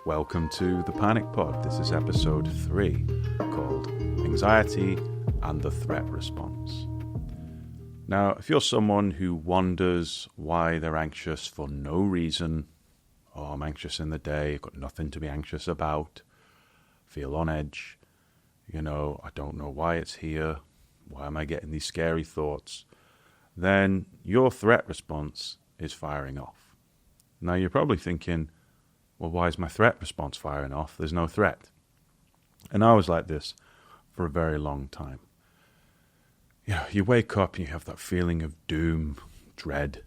Welcome to the Panic Pod. This is episode 3, called Anxiety and the Threat Response. Now, if you're someone who wonders why they're anxious for no reason, I'm anxious in the day, I've got nothing to be anxious about, feel on edge, I don't know why it's here, why am I getting these scary thoughts, then your threat response is firing off. Now, you're probably thinking, well, why is my threat response firing off? There's no threat. And I was like this for a very long time. You wake up and you have that feeling of doom, dread.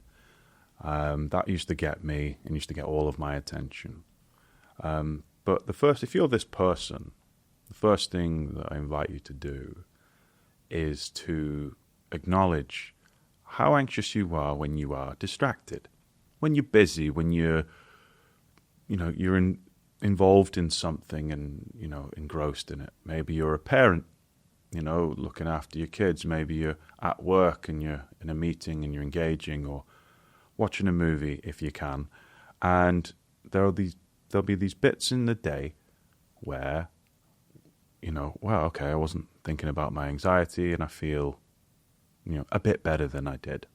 That used to get me and used to get all of my attention. But if you're this person, the first thing that I invite you to do is to acknowledge how anxious you are when you are distracted, when you're busy, when you're involved in something and, engrossed in it. Maybe you're a parent, looking after your kids. Maybe you're at work and you're in a meeting and you're engaging or watching a movie if you can. And there'll be these bits in the day where, I wasn't thinking about my anxiety and I feel, a bit better than I did.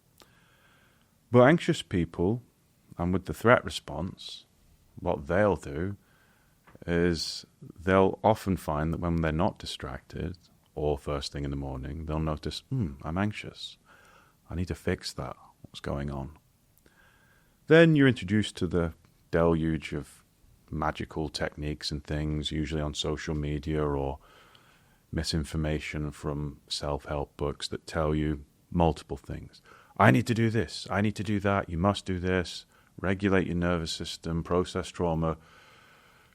But anxious people, and with the threat response, what they'll do is they'll often find that when they're not distracted or first thing in the morning, they'll notice, I'm anxious. I need to fix that. What's going on? Then you're introduced to the deluge of magical techniques and things, usually on social media or misinformation from self-help books that tell you multiple things. I need to do this. I need to do that. You must do this. Regulate your nervous system, process trauma,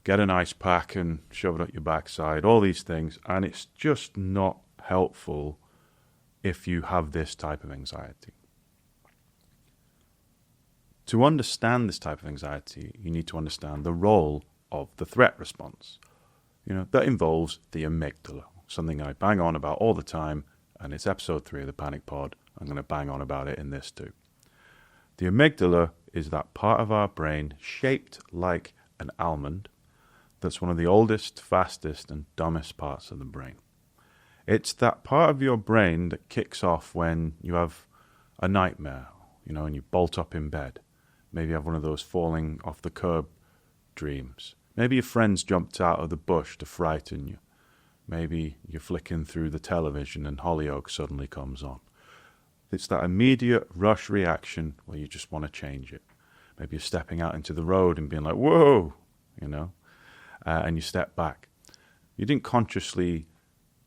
get an ice pack and shove it up your backside, all these things. And it's just not helpful if you have this type of anxiety. To understand this type of anxiety, you need to understand the role of the threat response. That involves the amygdala, something I bang on about all the time, and it's episode 3 of the Panic Pod. I'm going to bang on about it in this too. The amygdala is that part of our brain shaped like an almond that's one of the oldest, fastest, and dumbest parts of the brain. It's that part of your brain that kicks off when you have a nightmare, and you bolt up in bed. Maybe you have one of those falling off the curb dreams. Maybe your friends jumped out of the bush to frighten you. Maybe you're flicking through the television and Hollyoaks suddenly comes on. It's that immediate rush reaction where you just want to change it. Maybe you're stepping out into the road and being like, whoa, and you step back. You didn't consciously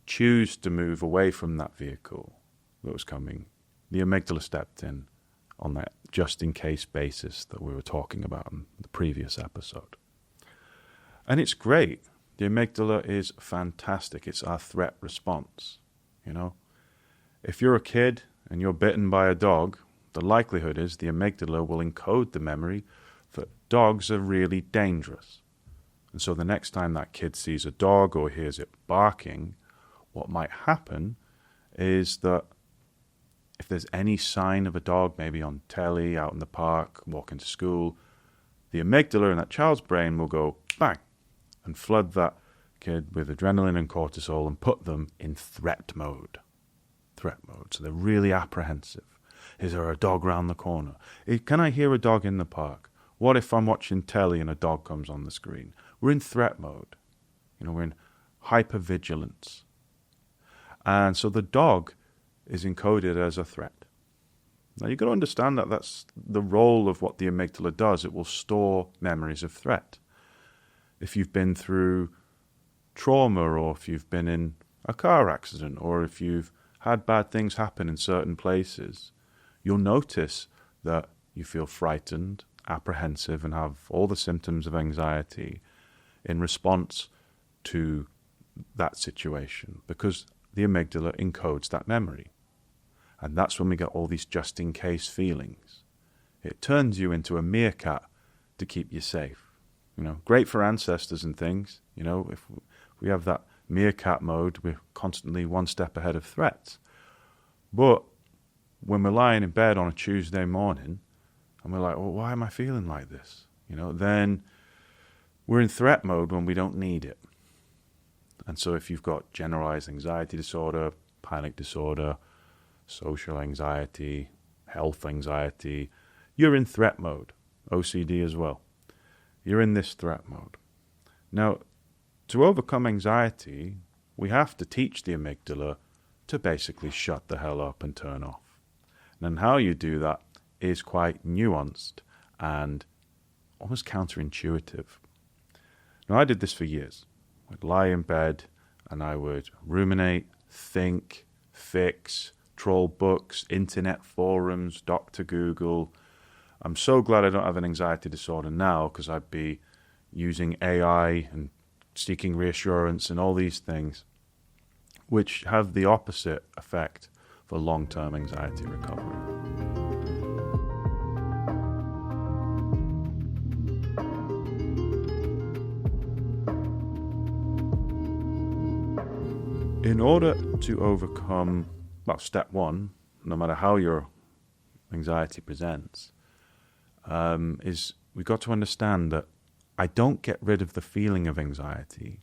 choose to move away from that vehicle that was coming. The amygdala stepped in on that just-in-case basis that we were talking about in the previous episode. And it's great. The amygdala is fantastic. It's our threat response, If you're a kid and you're bitten by a dog, the likelihood is the amygdala will encode the memory that dogs are really dangerous. And so the next time that kid sees a dog or hears it barking, what might happen is that if there's any sign of a dog, maybe on telly, out in the park, walking to school, the amygdala in that child's brain will go bang and flood that kid with adrenaline and cortisol and put them in threat mode. So they're really apprehensive. Is there a dog round the corner? Can I hear a dog in the park? What if I'm watching telly and a dog comes on the screen? We're in threat mode. We're in hypervigilance. And so the dog is encoded as a threat. Now you've got to understand that that's the role of what the amygdala does. It will store memories of threat. If you've been through trauma, or if you've been in a car accident, or if you've had bad things happen in certain places, you'll notice that you feel frightened, apprehensive, and have all the symptoms of anxiety in response to that situation, because the amygdala encodes that memory. And that's when we get all these just-in-case feelings. It turns you into a meerkat to keep you safe. Great for ancestors and things. If we have that meerkat mode, we're constantly one step ahead of threats. But when we're lying in bed on a Tuesday morning and we're like, well, why am I feeling like this? Then We're in threat mode when we don't need it. And so if you've got generalized anxiety disorder, panic disorder, social anxiety, health anxiety, you're in threat mode. OCD as well. You're in this threat mode. Now, to overcome anxiety, we have to teach the amygdala to basically shut the hell up and turn off. And how you do that is quite nuanced and almost counterintuitive. Now, I did this for years. I'd lie in bed and I would ruminate, think, fix, troll books, internet forums, Dr. Google. I'm so glad I don't have an anxiety disorder now, because I'd be using AI and seeking reassurance and all these things, which have the opposite effect for long-term anxiety recovery. In order to overcome, well, step one, no matter how your anxiety presents, is we've got to understand that I don't get rid of the feeling of anxiety.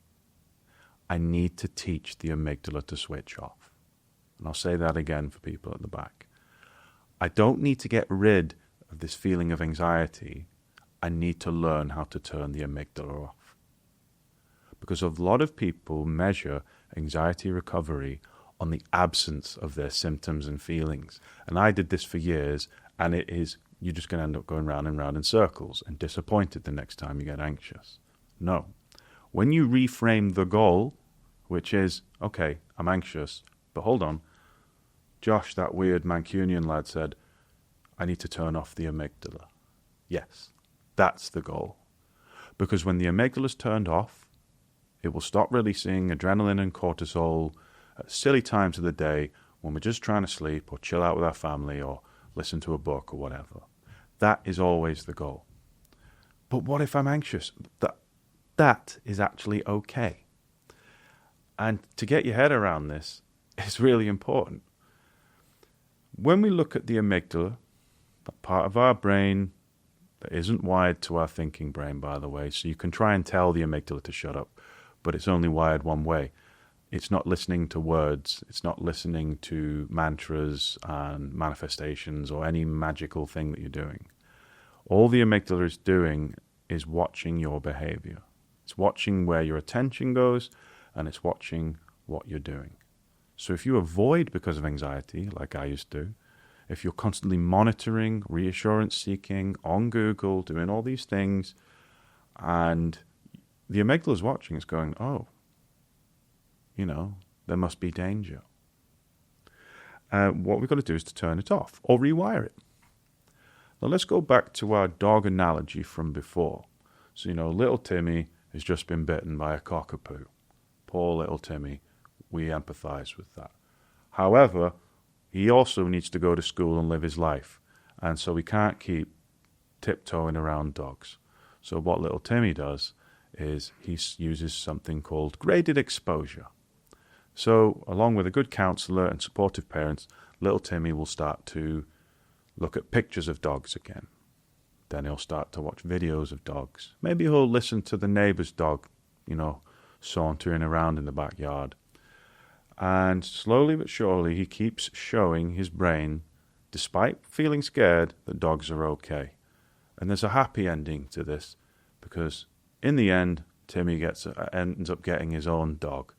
I need to teach the amygdala to switch off. And I'll say that again for people at the back. I don't need to get rid of this feeling of anxiety. I need to learn how to turn the amygdala off. Because a lot of people measure anxiety recovery on the absence of their symptoms and feelings. And I did this for years, and you're just going to end up going round and round in circles and disappointed the next time you get anxious. No. When you reframe the goal, which is, okay, I'm anxious, but hold on, Josh, that weird Mancunian lad, said, I need to turn off the amygdala. Yes, that's the goal. Because when the amygdala's turned off, it will stop releasing adrenaline and cortisol at silly times of the day when we're just trying to sleep or chill out with our family or listen to a book or whatever. That is always the goal. But what if I'm anxious? That is actually okay. And to get your head around this is really important. When we look at the amygdala, that part of our brain that isn't wired to our thinking brain, by the way, so you can try and tell the amygdala to shut up, but it's only wired one way. It's not listening to words. It's not listening to mantras and manifestations or any magical thing that you're doing. All the amygdala is doing is watching your behavior. It's watching where your attention goes, and it's watching what you're doing. So if you avoid because of anxiety, like I used to, if you're constantly monitoring, reassurance seeking, on Google, doing all these things, and the amygdala is watching, it's going, oh, there must be danger. What we've got to do is to turn it off or rewire it. Now let's go back to our dog analogy from before. So, little Timmy has just been bitten by a cockapoo. Poor little Timmy. We empathize with that. However, he also needs to go to school and live his life. And so we can't keep tiptoeing around dogs. So what little Timmy does is he uses something called graded exposure. So along with a good counselor and supportive parents, little Timmy will start to look at pictures of dogs again. Then he'll start to watch videos of dogs. Maybe he'll listen to the neighbor's dog, sauntering around in the backyard. And slowly but surely, he keeps showing his brain, despite feeling scared, that dogs are okay. And there's a happy ending to this, because in the end, Timmy ends up getting his own dog,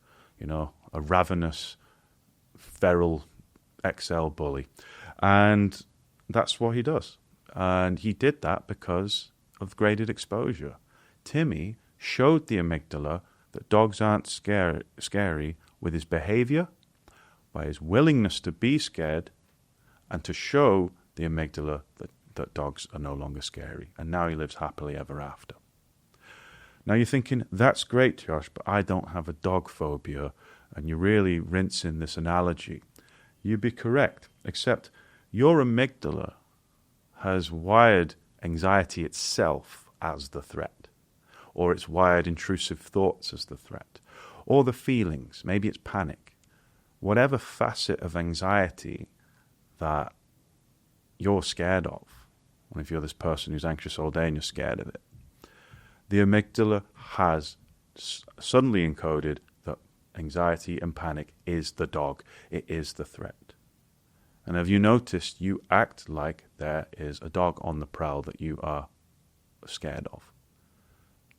a ravenous, feral XL bully. And that's what he does. And he did that because of graded exposure. Timmy showed the amygdala that dogs aren't scary with his behavior, by his willingness to be scared, and to show the amygdala that dogs are no longer scary. And now he lives happily ever after. Now you're thinking, that's great, Josh, but I don't have a dog phobia, and you're really rinsing this analogy. You'd be correct, except your amygdala has wired anxiety itself as the threat, or it's wired intrusive thoughts as the threat, or the feelings, maybe it's panic. Whatever facet of anxiety that you're scared of, and if you're this person who's anxious all day and you're scared of it, The amygdala has suddenly encoded that anxiety and panic is the dog. It is the threat. And have you noticed you act like there is a dog on the prowl that you are scared of?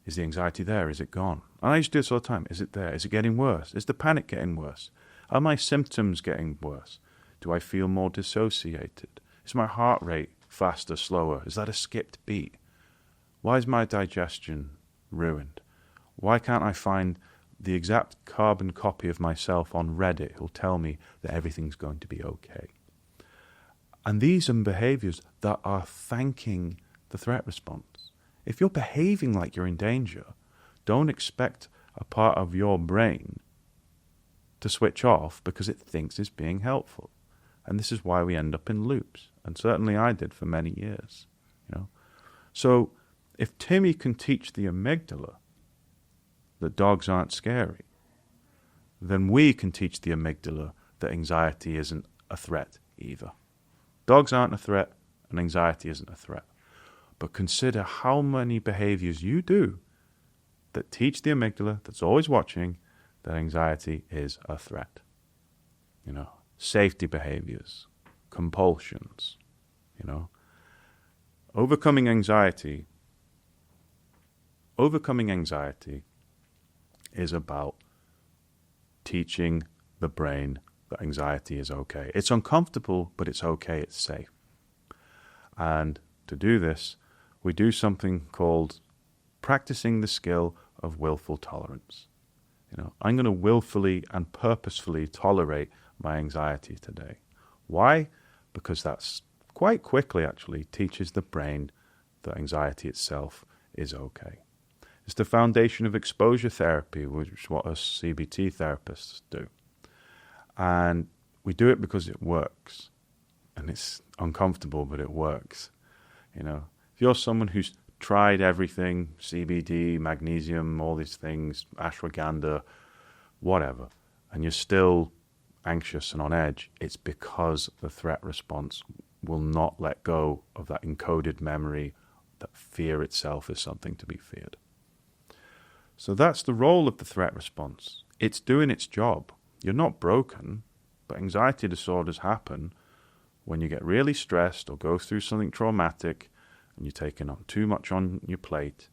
Is the anxiety there? Is it gone? And I used to do this all the time. Is it there? Is it getting worse? Is the panic getting worse? Are my symptoms getting worse? Do I feel more dissociated? Is my heart rate faster, slower? Is that a skipped beat? Why is my digestion ruined? Why can't I find the exact carbon copy of myself on Reddit who'll tell me that everything's going to be okay? And these are behaviors that are thanking the threat response. If you're behaving like you're in danger, don't expect a part of your brain to switch off because it thinks it's being helpful. And this is why we end up in loops. And certainly I did for many years. So if Timmy can teach the amygdala that dogs aren't scary, then we can teach the amygdala that anxiety isn't a threat either. Dogs aren't a threat, and anxiety isn't a threat. But consider how many behaviors you do that teach the amygdala, that's always watching, that anxiety is a threat. Safety behaviors, compulsions, Overcoming anxiety is about teaching the brain that anxiety is okay. It's uncomfortable, but it's okay, it's safe. And to do this, we do something called practicing the skill of willful tolerance. I'm going to willfully and purposefully tolerate my anxiety today. Why? Because that's quite quickly actually teaches the brain that anxiety itself is okay. It's the foundation of exposure therapy, which is what us CBT therapists do. And we do it because it works. And it's uncomfortable, but it works. If you're someone who's tried everything, CBD, magnesium, all these things, ashwagandha, whatever, and you're still anxious and on edge, it's because the threat response will not let go of that encoded memory that fear itself is something to be feared. So that's the role of the threat response. It's doing its job. You're not broken, but anxiety disorders happen when you get really stressed or go through something traumatic and you're taking on too much on your plate,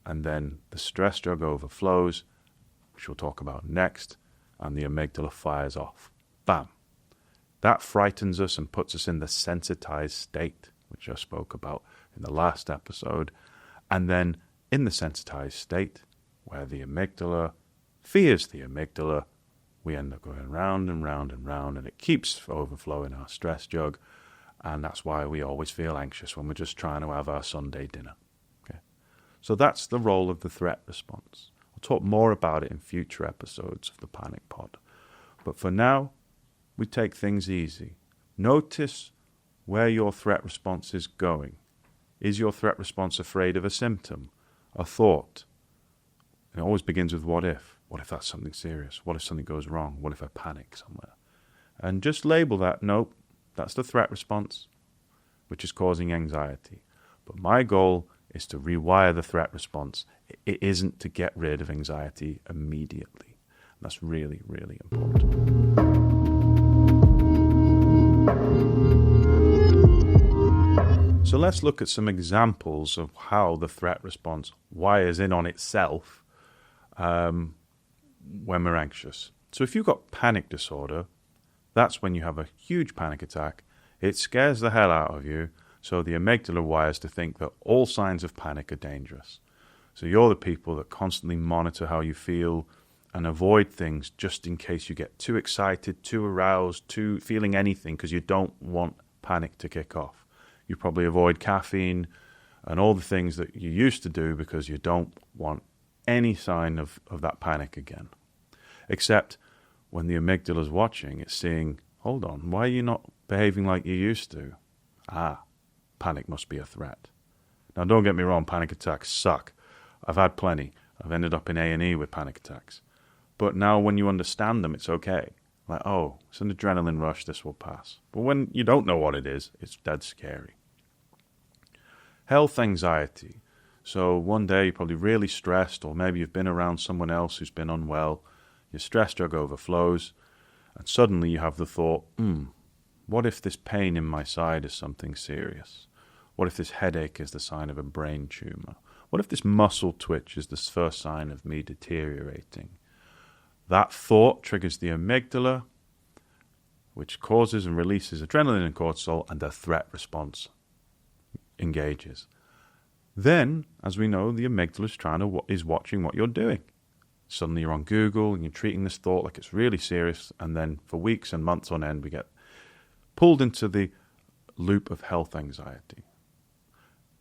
and then the stress jug overflows, which we'll talk about next, and the amygdala fires off. Bam! That frightens us and puts us in the sensitized state, which I spoke about in the last episode. And then in the sensitized state, where the amygdala fears the amygdala, we end up going round and round and round, and it keeps overflowing our stress jug. And that's why we always feel anxious when we're just trying to have our Sunday dinner. Okay? So that's the role of the threat response. I'll talk more about it in future episodes of the Panic Pod. But for now, we take things easy. Notice where your threat response is going. Is your threat response afraid of a symptom, a thought? It always begins with what if. What if that's something serious? What if something goes wrong? What if I panic somewhere? And just label that, nope, that's the threat response, which is causing anxiety. But my goal is to rewire the threat response. It isn't to get rid of anxiety immediately. And that's really, really important. So let's look at some examples of how the threat response wires in on itself when we're anxious. So if you've got panic disorder, that's when you have a huge panic attack. It scares the hell out of you, so the amygdala wires to think that all signs of panic are dangerous. So you're the people that constantly monitor how you feel and avoid things just in case you get too excited, too aroused, too feeling anything because you don't want panic to kick off. You probably avoid caffeine and all the things that you used to do because you don't want any sign of that panic again. Except when the amygdala is watching, it's seeing, hold on, why are you not behaving like you used to? Panic must be a threat. Now, don't get me wrong, panic attacks suck. I've had plenty. I've ended up in A&E with panic attacks. But now when you understand them, it's okay. Like, oh, it's an adrenaline rush, this will pass. But when you don't know what it is, it's dead scary. Health anxiety. So one day you're probably really stressed, or maybe you've been around someone else who's been unwell. Your stress jug overflows, and suddenly you have the thought, what if this pain in my side is something serious? What if this headache is the sign of a brain tumor? What if this muscle twitch is the first sign of me deteriorating? That thought triggers the amygdala, which causes and releases adrenaline and cortisol, and the threat response engages. Then, as we know, the amygdala is watching what you're doing. Suddenly you're on Google and you're treating this thought like it's really serious, and then for weeks and months on end we get pulled into the loop of health anxiety.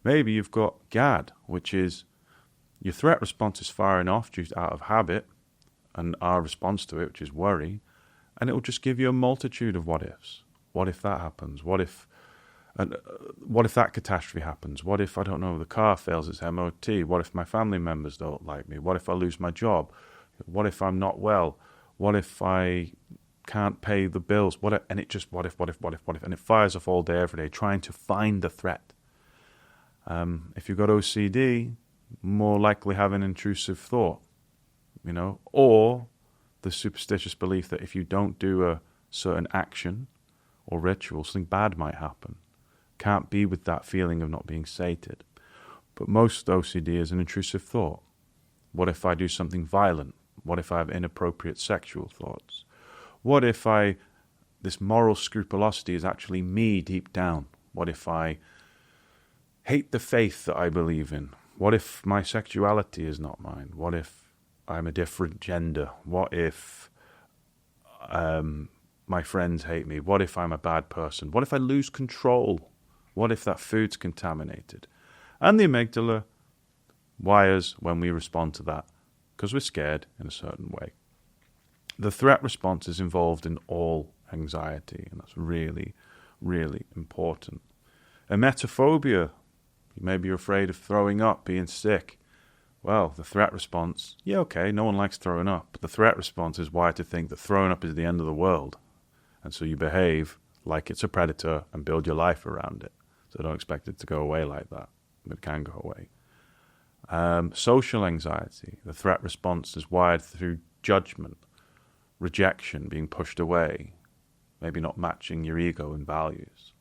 Maybe you've got GAD, which is your threat response is firing off out of habit, and our response to it, which is worry, and it will just give you a multitude of what ifs. What if that happens? What if that catastrophe happens? What if, I don't know, the car fails its MOT? What if my family members don't like me? What if I lose my job? What if I'm not well? What if I can't pay the bills? And it just what if, and it fires off all day, every day, trying to find the threat. If you've got OCD, more likely have an intrusive thought, or the superstitious belief that if you don't do a certain action or ritual, something bad might happen. Can't be with that feeling of not being sated. But most OCD is an intrusive thought. What if I do something violent? What if I have inappropriate sexual thoughts? What if this moral scrupulosity is actually me deep down? What if I hate the faith that I believe in? What if my sexuality is not mine? What if I'm a different gender? What if my friends hate me? What if I'm a bad person? What if I lose control? What if that food's contaminated? And the amygdala wires when we respond to that, because we're scared in a certain way. The threat response is involved in all anxiety, and that's really, really important. Emetophobia, maybe you're afraid of throwing up, being sick. Well, the threat response, okay, no one likes throwing up, but the threat response is wired to think that throwing up is the end of the world. And so you behave like it's a predator and build your life around it. So don't expect it to go away like that, but it can go away. Social anxiety, the threat response is wired through judgment, rejection, being pushed away, maybe not matching your ego and values.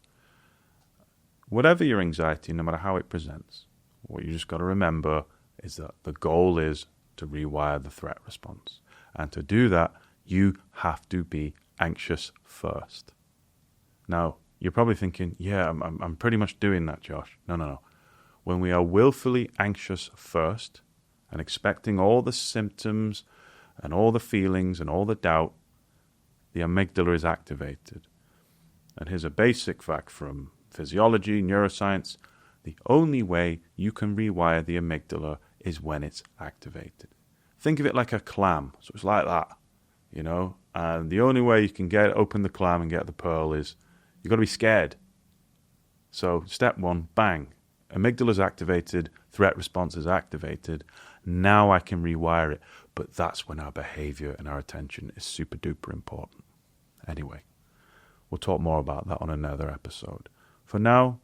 Whatever your anxiety, no matter how it presents, what you just got to remember is that the goal is to rewire the threat response. And to do that, you have to be anxious first. Now, you're probably thinking, I'm pretty much doing that, Josh. No. When we are willfully anxious first and expecting all the symptoms and all the feelings and all the doubt, the amygdala is activated. And here's a basic fact from physiology, neuroscience. The only way you can rewire the amygdala is when it's activated. Think of it like a clam. So it's like that, and the only way you can open the clam and get the pearl is you've got to be scared. So step one, bang. Amygdala's activated, threat response is activated. Now I can rewire it. But that's when our behavior and our attention is super duper important. Anyway, we'll talk more about that on another episode. For now,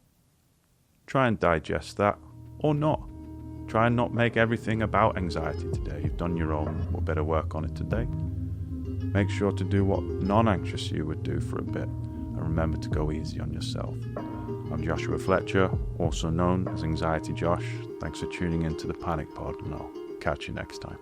try and digest that, or not. Try and not make everything about anxiety today. You've done your own. We'll better work on it today. Make sure to do what non-anxious you would do for a bit. And remember to go easy on yourself. I'm Joshua Fletcher, also known as AnxietyJosh. Thanks for tuning in to the Panic Pod, and I'll catch you next time.